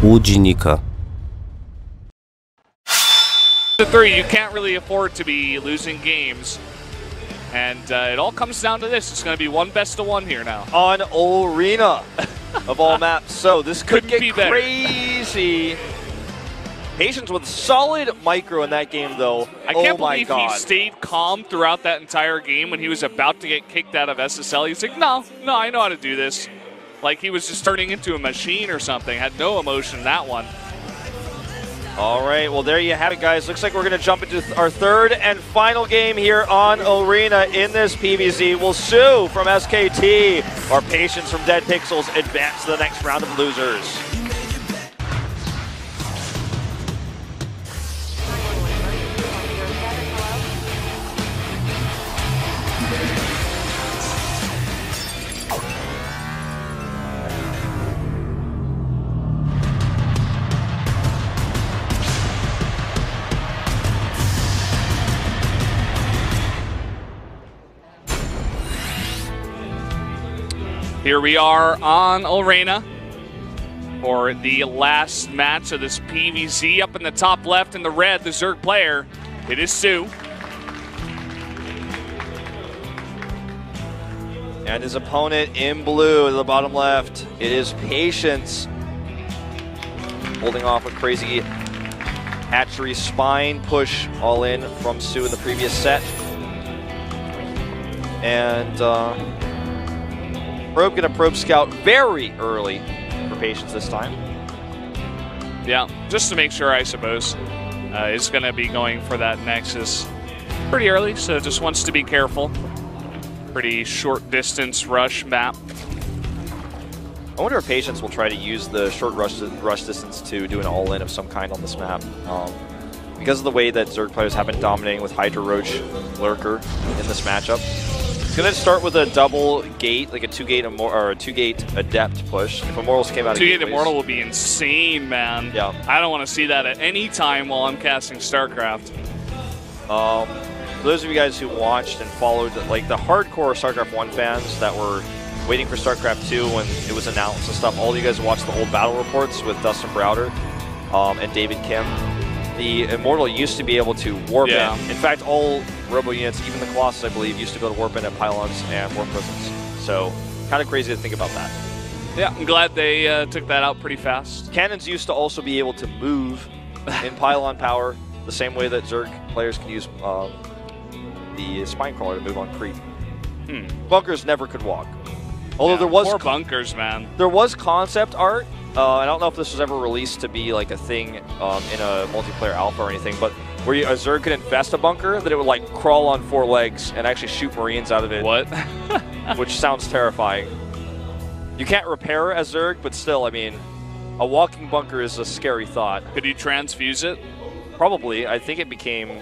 Łudzinika. Set3, you can't really afford to be losing games. And it all comes down to this. It's going to be one best of one here now. On Arena of all maps. So this could get crazy. Patience with solid micro in that game, though. I can't believe he stayed calm throughout that entire game when he was about to get kicked out of SSL. He's like, no, I know how to do this. Like he was just turning into a machine or something. Had no emotion in that one. All right, well, there you have it, guys. Looks like we're going to jump into our third and final game here on Arena in this PvZ. Will soO from SKT or Patience from Dead Pixels advance to the next round of losers? Here we are on Arena for the last match of this PvZ. Up in the top left in the red, the Zerg player, it is soO. And his opponent in blue at the bottom left, it is Patience. Holding off a crazy hatchery spine push all in from soO in the previous set. And Probe gonna probe scout very early for Patience this time. Yeah, just to make sure, I suppose. Is gonna be going for that Nexus pretty early, so just wants to be careful. Pretty short distance rush map. I wonder if Patience will try to use the short rush distance to do an all-in of some kind on this map. Because of the way that Zerg players have been dominating with Hydra Roach Lurker in this matchup. It's going to start with a double gate, like a two-gate Adept push. If Immortals came out of two-gate Immortal will be insane, man. Yeah. I don't want to see that at any time while I'm casting StarCraft. For those of you guys who watched and followed, like the hardcore StarCraft 1 fans that were waiting for StarCraft 2 when it was announced and stuff, all of you guys watched the old battle reports with Dustin Browder and David Kim. The Immortal used to be able to warp in. In fact, all Robo units, even the Colossus, I believe, used to be able to warp in at pylons and warp prisms. So, kind of crazy to think about that. Yeah, I'm glad they took that out pretty fast. Cannons used to also be able to move in pylon power, the same way that Zerg players can use the Spine Crawler to move on creep. Bunkers never could walk. Although there was more bunkers, man. There was concept art. I don't know if this was ever released to be like a thing in a multiplayer alpha or anything, but where a Zerg could infest a bunker, that it would like crawl on 4 legs and actually shoot Marines out of it. What? Which sounds terrifying. You can't repair a Zerg, but still, I mean, a walking bunker is a scary thought. Could you transfuse it? Probably. I think it became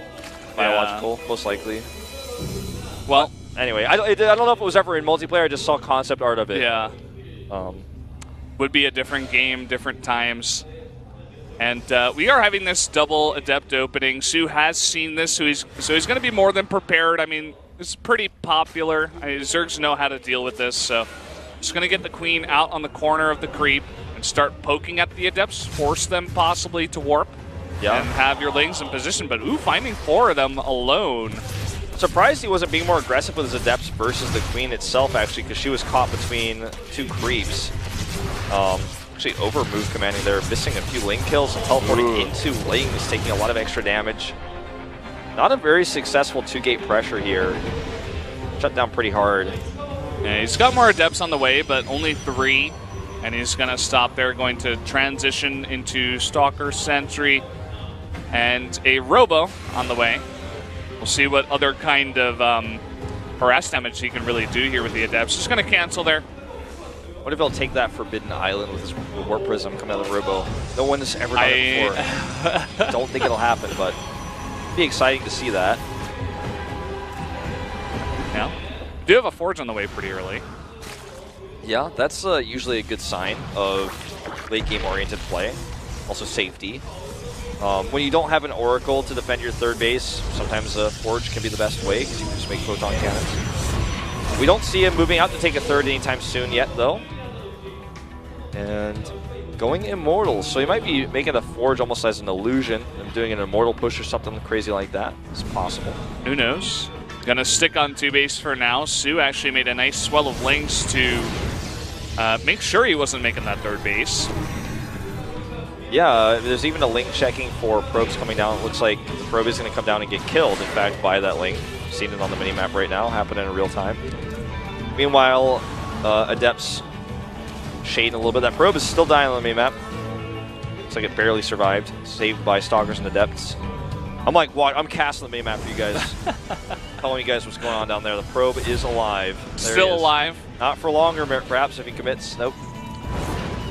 biological, most likely. Well, but anyway, I don't know if it was ever in multiplayer. I just saw concept art of it. Yeah. Would be a different game, different times. And we are having this double Adept opening. soO has seen this, so he's going to be more than prepared. I mean, it's pretty popular. Zergs know how to deal with this, so just going to get the Queen out on the corner of the creep and start poking at the Adepts, force them possibly to warp, and have your Lings in position. But finding 4 of them alone. Surprised he wasn't being more aggressive with his Adepts versus the Queen itself, actually, because she was caught between 2 creeps. Actually over move commanding there, missing a few link kills and teleporting into Lings, taking a lot of extra damage. Not a very successful 2-gate pressure here. Shut down pretty hard. Yeah, he's got more Adepts on the way, but only 3. And he's going to stop there, going to transition into Stalker, Sentry, and a Robo on the way. We'll see what other kind of harass damage he can really do here with the Adepts. Just going to cancel there. What if he'll take that Forbidden Island with his Warp Prism coming out of the Robo? No one has ever done it before. Don't think it'll happen, but it'd be exciting to see that. Yeah. Do have a Forge on the way pretty early. Yeah, that's usually a good sign of late game oriented play. Also safety. When you don't have an Oracle to defend your third base, sometimes a Forge can be the best way because you can just make photon cannons. We don't see him moving out to take a third anytime soon yet, though. And going Immortals. So he might be making the Forge almost as an illusion and doing an Immortal push or something crazy like that. It's possible. Who knows? Gonna stick on 2 base for now. soO actually made a nice swell of links to make sure he wasn't making that 3rd base. Yeah, there's even a link checking for probes coming down. It looks like the probe is going to come down and get killed, in fact, by that link. Seen it on the minimap right now, happening in real time. Meanwhile, Adepts shading a little bit. That probe is still dying on the minimap. Looks like it barely survived. Saved by Stalkers and Adepts. I'm like, what? I'm casting the minimap for you guys. Telling you guys what's going on down there. The probe is alive. There Still alive. Not for longer, perhaps, if he commits. Nope.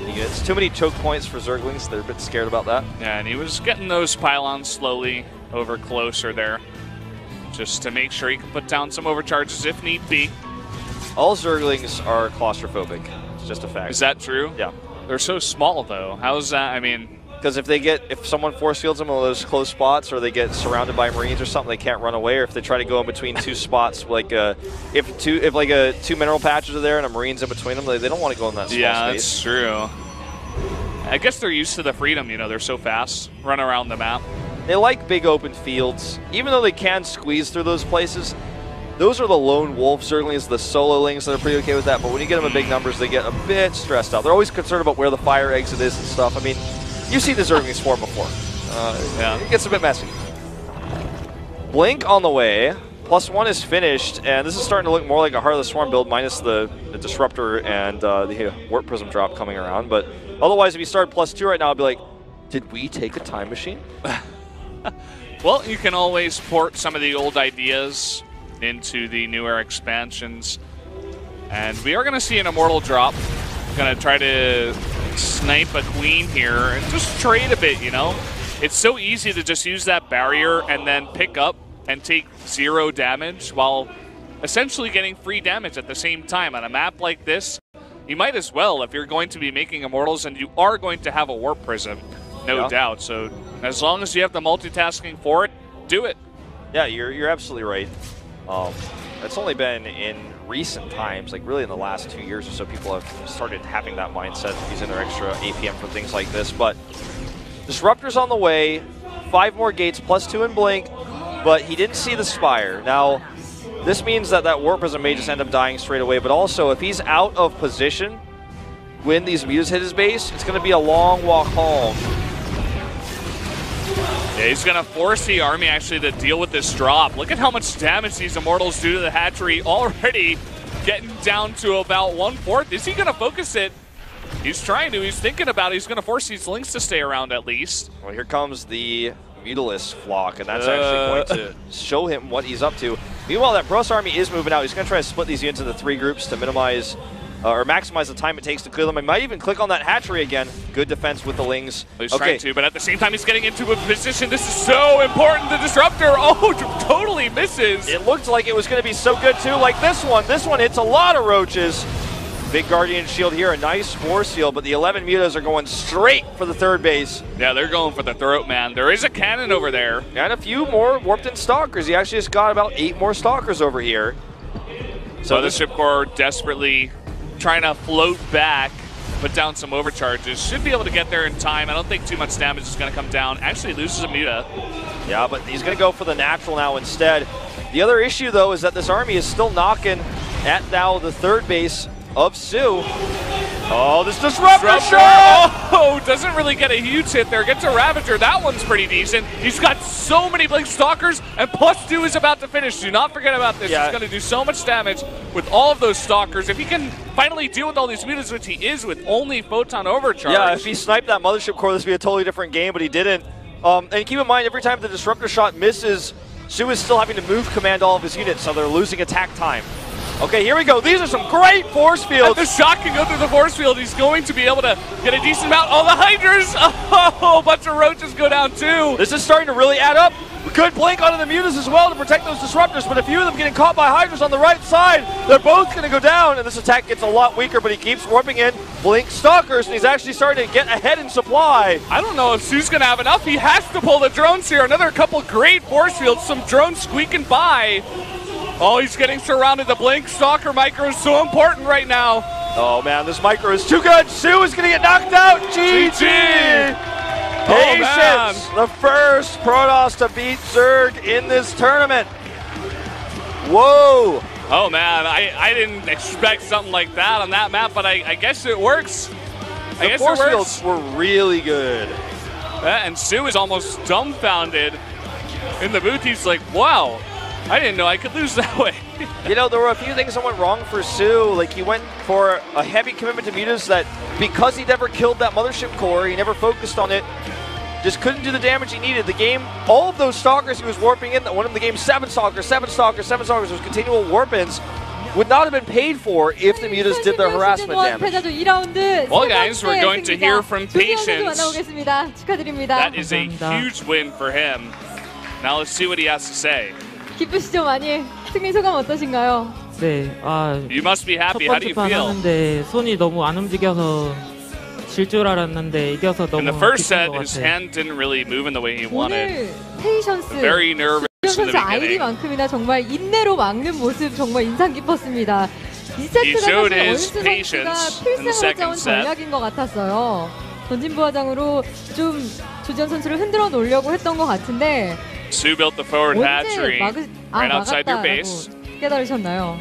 It's too many choke points for Zerglings. They're a bit scared about that. Yeah, and he was getting those pylons slowly over closer there, just to make sure he can put down some overcharges if need be. All Zerglings are claustrophobic. It's just a fact. Is that true? Yeah. They're so small, though. How's that? I mean, because if someone force fields them in those close spots, or they get surrounded by Marines or something, they can't run away. Or if they try to go in between 2 spots, like if two mineral patches are there and a Marine's in between them, they don't want to go in that small space. Yeah, that's true. I guess they're used to the freedom. You know, they're so fast, run around the map. They like big open fields, even though they can squeeze through those places. Those are the lone wolf Zerglings, the solo lings that are pretty okay with that. But when you get them in big numbers, they get a bit stressed out. They're always concerned about where the fire exit is and stuff. I mean, you've seen the Zerglings form before. Yeah, it gets a bit messy. Blink on the way. +1 is finished, and this is starting to look more like a Heartless Swarm build, minus the Disruptor and the Warp Prism drop coming around. But otherwise, if you start +2 right now, I'd be like, did we take a time machine? Well, you can always port some of the old ideas into the newer expansions. And we are going to see an Immortal drop. Going to try to snipe a Queen here and just trade a bit, you know? It's so easy to just use that barrier and then pick up and take 0 damage while essentially getting free damage at the same time. On a map like this, you might as well, if you're going to be making Immortals, and you are going to have a Warp Prism, no doubt. So as long as you have the multitasking for it, do it. Yeah, you're absolutely right. It's only been in recent times, like really in the last 2 years or so, people have started having that mindset, using their extra APM for things like this. But Disruptor's on the way, 5 more gates, +2 in Blink, but he didn't see the Spire. Now, this means that Warp Prism may just end up dying straight away, but also if he's out of position when these mutas hit his base, it's going to be a long walk home. Yeah, he's going to force the army actually to deal with this drop. Look at how much damage these Immortals do to the hatchery, already getting down to about 1/4. Is he going to focus it? He's trying to. He's thinking about it. He's going to force these links to stay around at least. Well, here comes the Mutalisk flock, and that's actually going to show him what he's up to. Meanwhile, that Bros army is moving out. He's going to try to split these units into 3 groups to minimize or maximize the time it takes to clear them. I might even click on that hatchery again. Good defense with the Lings. He's trying to, but at the same time, he's getting into a position. This is so important. The Disruptor, totally misses. It looked like it was going to be so good, too, like this one. This one hits a lot of roaches. Big Guardian Shield here, a nice force field, but the 11 mutas are going straight for the 3rd base. Yeah, they're going for the throat, man. There is a cannon over there. And a few more Warped-in Stalkers. He actually just got about 8 more Stalkers over here. So the Ship Corps desperately trying to float back, put down some overcharges. Should be able to get there in time. I don't think too much damage is going to come down. Actually loses a muta. Yeah, but he's going to go for the natural now instead. The other issue, though, is that this army is still knocking at now the 3rd base of soO. Oh, this Disruptor shot! Oh, doesn't really get a huge hit there. Gets a Ravager. That one's pretty decent. He's got so many Blink Stalkers, and +2 is about to finish. Do not forget about this. Yeah. He's going to do so much damage with all of those Stalkers. If he can finally deal with all these mutas, which he is with only Photon Overcharge. Yeah, if he sniped that Mothership Core, this would be a totally different game, but he didn't. And keep in mind, every time the Disruptor shot misses, soO is still having to move command all of his units, so they're losing attack time. Okay, here we go. These are some great force fields. If the shot can go through the force field, he's going to be able to get a decent amount. Oh, the Hydras! Oh, a bunch of roaches go down too. This is starting to really add up. We could blink onto the mutas as well to protect those Disruptors, but a few of them getting caught by Hydras on the right side. They're both going to go down, and this attack gets a lot weaker, but he keeps warping in Blink Stalkers, and he's actually starting to get ahead in supply. I don't know if soO's going to have enough. He has to pull the drones here. Another couple great force fields, some drones squeaking by. Oh, he's getting surrounded. The Blink Stalker micro is so important right now. Oh man, this micro is too good. soO is gonna get knocked out. GG. Patience, the first Protoss to beat Zerg in this tournament. Whoa. Oh man, I didn't expect something like that on that map, but I guess it works. I guess force it fields works. were really good. And soO is almost dumbfounded in the booth. He's like, wow, I didn't know I could lose that way. You know, there were a few things that went wrong for soO. Like, he went for a heavy commitment to mutas that, because he never killed that mothership core, he never focused on it, just couldn't do the damage he needed. The game, all of those stalkers he was warping in that won him the game, 7 stalkers, 7 stalkers, 7 stalkers, those continual warp-ins, would not have been paid for if the mutas did their harassment damage. Well, guys, we're going to hear from Patience. 축하드립니다. That is a huge win for him. Now let's see what he has to say. 기쁘시죠 많이? 승리 소감 어떠신가요? 네, You must be 첫 happy. How do 번째 you 판 feel? 하는데 손이 너무 안 움직여서 질 줄 알았는데 이겨서 In 너무 the first 기쁜 set, 것 his 같아요. hand didn't really move in the way he wanted. 오늘 페이션스 Very nervous in the 선수 beginning. 아이디만큼이나 정말 인내로 막는 모습 정말 인상 깊었습니다. 이 He 세트가 showed 사실 his 얼스 patience 선수가 in the 필승을 second 짜온 set. 전략인 것 같았어요. 전진부화장으로 좀 조지현 선수를 흔들어 놓으려고 했던 것 같은데 soO built the forward 언제 hatchery right outside your base. 막았다라고 깨달으셨나요?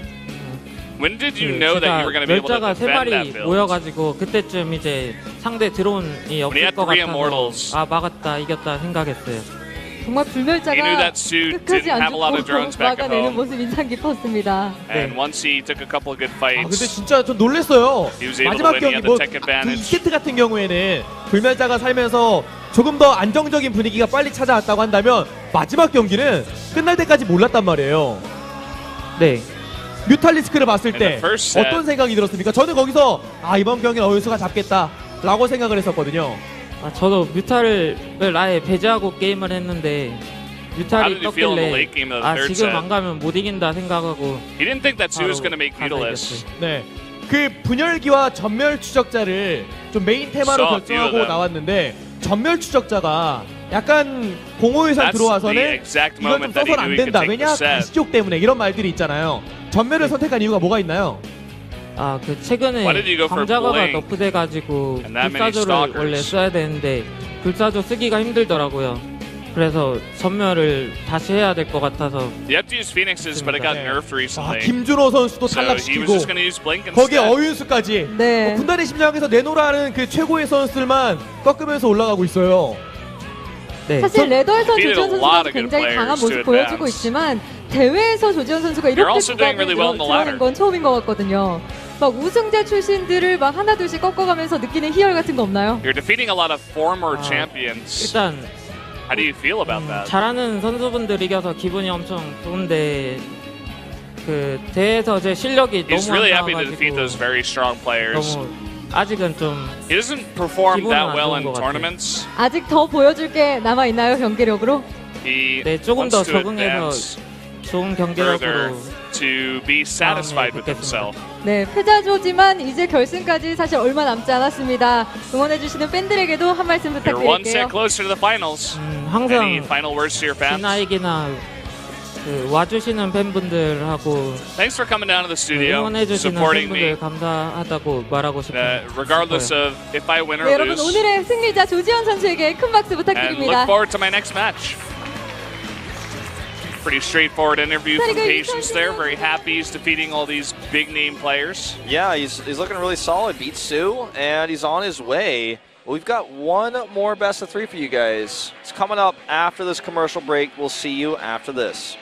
When did you know that you were going to be able to 멸자가 세 defend that 마리 build? 모여가지고 그때쯤 이제 상대 드론이 없을 had 것 three 같아서 immortals. 막았다 이겼다 생각했어요. 정말 He knew 불멸자가 that soO 끝까지 didn't 안 have a lot of 죽고 drones back at 막아내는 home. 모습 인상 깊었습니다. And once he took a couple of good 아, 근데 fights, 진짜 좀 놀랬어요. He was able to 마지막 win. He 경기 had 뭐 the tech 그 advantage. 2세트 같은 경우에는 불멸자가 살면서 조금 더 안정적인 분위기가 빨리 찾아왔다고 한다면 마지막 경기는 끝날 때까지 몰랐단 말이에요. 네, 뮤탈리스크를 봤을 In 때 the first set. 어떤 생각이 들었습니까? 저는 거기서 이번 경기는 어윤수가 잡겠다 라고 생각을 했었거든요. 저도 뮤탈을 아예 배제하고 게임을 했는데 How 뮤탈이 did you feel in the 떴길래 late game of the third 지금 set? 안 가면 못 이긴다 생각하고 He didn't think that soO was 바로 going to make 가서 Mutalist. 이겼어요. 네, 그 분열기와 전멸 추적자를 좀 메인 테마로 Saw a few 결정하고 of them. 나왔는데 전멸 추적자가 약간 공허유산 That's the 들어와서는 exact 이건 좀 moment that he 써선 안 knew he could 된다. take the 왜냐? set. 가시쪽 때문에 이런 말들이 있잖아요. 전멸을 선택한 이유가 뭐가 있나요? 그 최근에 Why did you go for 감자가가 Blink 너프돼가지고 and that many 불사조를 stalkers? 원래 써야 되는데 불사조 쓰기가 힘들더라고요. 그래서 전멸을 다시 해야 될 것 같아서 You have to use Phoenixes, but it got 네. nerfed recently. 김준호 선수도 So he was 탈락시키고 just going to use Blink 거기에 instead. 어윤수까지 네. 군단의 심장에서 내노라는 그 최고의 선수들만 꺾으면서 올라가고 있어요. 네. 사실 레더에서 defeated 조지현 a lot 선수가 of good 굉장히 강한 players 모습 to 보여주고 advance. 있지만 대회에서 조지현 선수가 You're 이렇게 also doing 구간을 really well in the ladder. 드러낸 건 처음인 것 같거든요. 막 우승자 출신들을 막 하나둘씩 꺾어가면서 느끼는 희열 같은 거 없나요? You're defeating a lot of former champions. 일단 How do you feel about that? 잘하는 선수분들 이겨서 기분이 엄청 좋은데 그 대회에서 제 실력이 He's 너무 really 안 happy to defeat 나와가지고 those very strong players. 너무 아직은 좀 He doesn't perform 기분은 that 안 well 좋은 in 것 같아요. tournaments. 아직 더 보여줄 게 남아 있나요 경기력으로? He 네, 조금 wants 더 to 적응해서 advance 좋은 further 경기력으로 to be satisfied with himself. 네, 패자조지만 이제 결승까지 사실 얼마 남지 않았습니다. 응원해주시는 팬들에게도 한 말씀 You're one set 부탁드릴게요. closer to the finals. Any 항상 final words to your fans? 진아에게나 그 와주시는 팬분들하고 Thanks for coming down to the studio, 응원해주시는 supporting me. 팬분들 감사하다고 말하고 싶어요. Regardless of if I win or 네, 여러분 lose. 오늘의 승리자 조지현 선수에게 큰 박수 And look 부탁드립니다. forward to my next match. Pretty straightforward interview from Patience there. Very happy he's defeating all these big name players. Yeah, he's looking really solid. Beat soO, and he's on his way. We've got one more best of 3 for you guys. It's coming up after this commercial break. We'll see you after this.